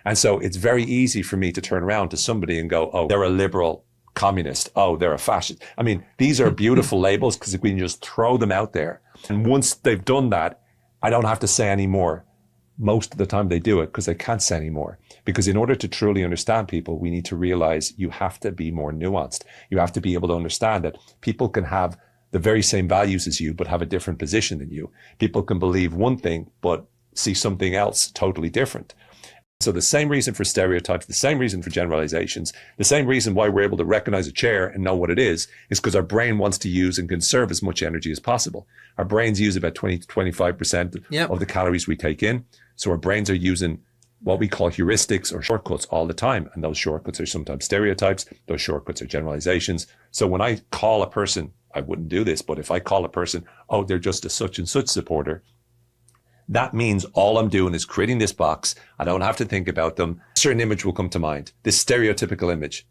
And so it's very easy for me to turn around to somebody and go, oh, they're a liberal communist. Oh, they're a fascist. I mean, these are beautiful labels because we can just throw them out there. And once they've done that, I don't have to say any more. Most of the time they do it because they can't say any more. Because in order to truly understand people, we need to realize you have to be more nuanced. You have to be able to understand that people can have the very same values as you, but have a different position than you. People can believe one thing, but see something else totally different. So the same reason for stereotypes, the same reason for generalizations, the same reason why we're able to recognize a chair and know what it is because our brain wants to use and conserve as much energy as possible. Our brains use about 20 to 25% of the calories we take in. So our brains are using what we call heuristics or shortcuts all the time. And those shortcuts are sometimes stereotypes. Those shortcuts are generalizations. So when I call a person, I wouldn't do this, but if I call a person, oh, they're just a such and such supporter, that means all I'm doing is creating this box. I don't have to think about them. A certain image will come to mind, this stereotypical image.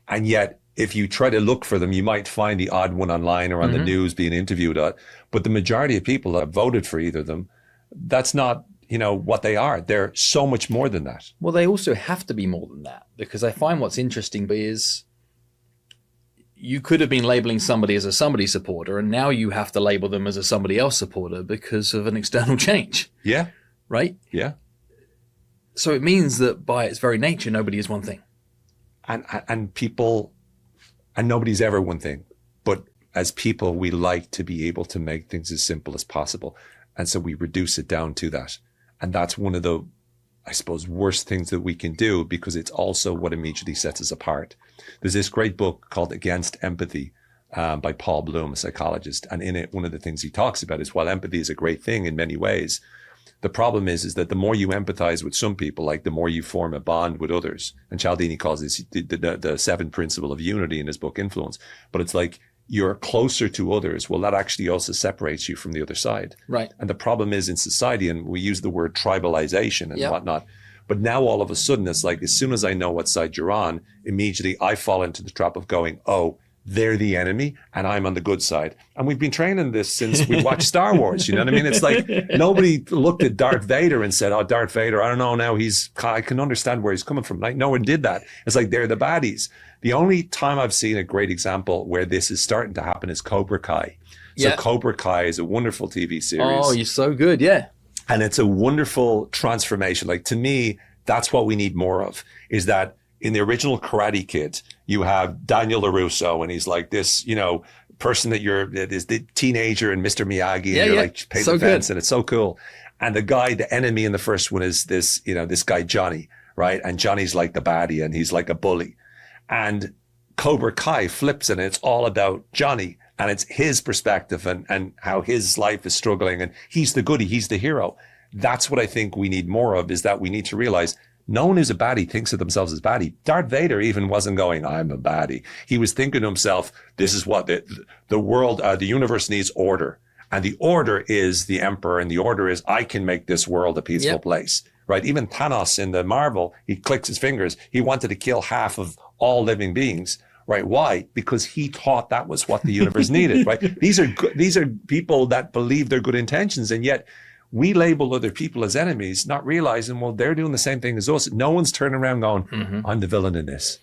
And yet, if you try to look for them, you might find the odd one online or on the news being interviewed at. But the majority of people that have voted for either of them, that's not, what they are. They're so much more than that. Well, they also have to be more than that, because I find what's interesting is you could have been labeling somebody as a somebody supporter, and now you have to label them as a somebody else supporter because of an external change. Yeah. Right? Yeah. So it means that by its very nature, nobody is one thing. And people, and nobody's ever one thing. But as people, we like to be able to make things as simple as possible. And so we reduce it down to that. And that's one of the, I suppose, worst things that we can do, because it's also what immediately sets us apart. There's this great book called Against Empathy by Paul Bloom, a psychologist. And in it, one of the things he talks about is while empathy is a great thing in many ways, the problem is that the more you empathize with some people, like the more you form a bond with others. And Cialdini calls this the seventh principle of unity in his book Influence. But it's like you're closer to others. Well, that actually also separates you from the other side. Right. And the problem is in society, and we use the word tribalization and whatnot, but now all of a sudden it's like, as soon as I know what side you're on, immediately I fall into the trap of going, oh, they're the enemy and I'm on the good side. And we've been training this since we watched Star Wars. You know what I mean? It's like nobody looked at Darth Vader and said, oh, Darth Vader, I don't know now, I can understand where he's coming from. Like, no one did that. It's like, they're the baddies. The only time I've seen a great example where this is starting to happen is Cobra Kai. So Cobra Kai is a wonderful TV series. Oh, you're so good. Yeah. And it's a wonderful transformation. Like, to me, that's what we need more of, is that in the original Karate Kid, you have Daniel LaRusso, and he's like this, person that is the teenager and Mr. Miyagi, and you're like paint the fence, and it's so cool. And the enemy in the first one is this, this guy, Johnny, right? And Johnny's like the baddie and he's like a bully. And Cobra Kai flips and it's all about Johnny, and it's his perspective and how his life is struggling, and he's the goodie, he's the hero. That's what I think we need more of, is that we need to realize no one who's a baddie thinks of themselves as baddie. Darth Vader even wasn't going, I'm a baddie. He was thinking to himself, this is what the world, the universe needs order. And the order is the emperor, and the order is I can make this world a peaceful place, right? Even Thanos in the Marvel, he clicks his fingers. He wanted to kill half of all living beings, right? Why? Because he thought that was what the universe needed, right? These are people that believe their good intentions, and yet we label other people as enemies, not realizing, well, they're doing the same thing as us. No one's turning around going, I'm the villain in this.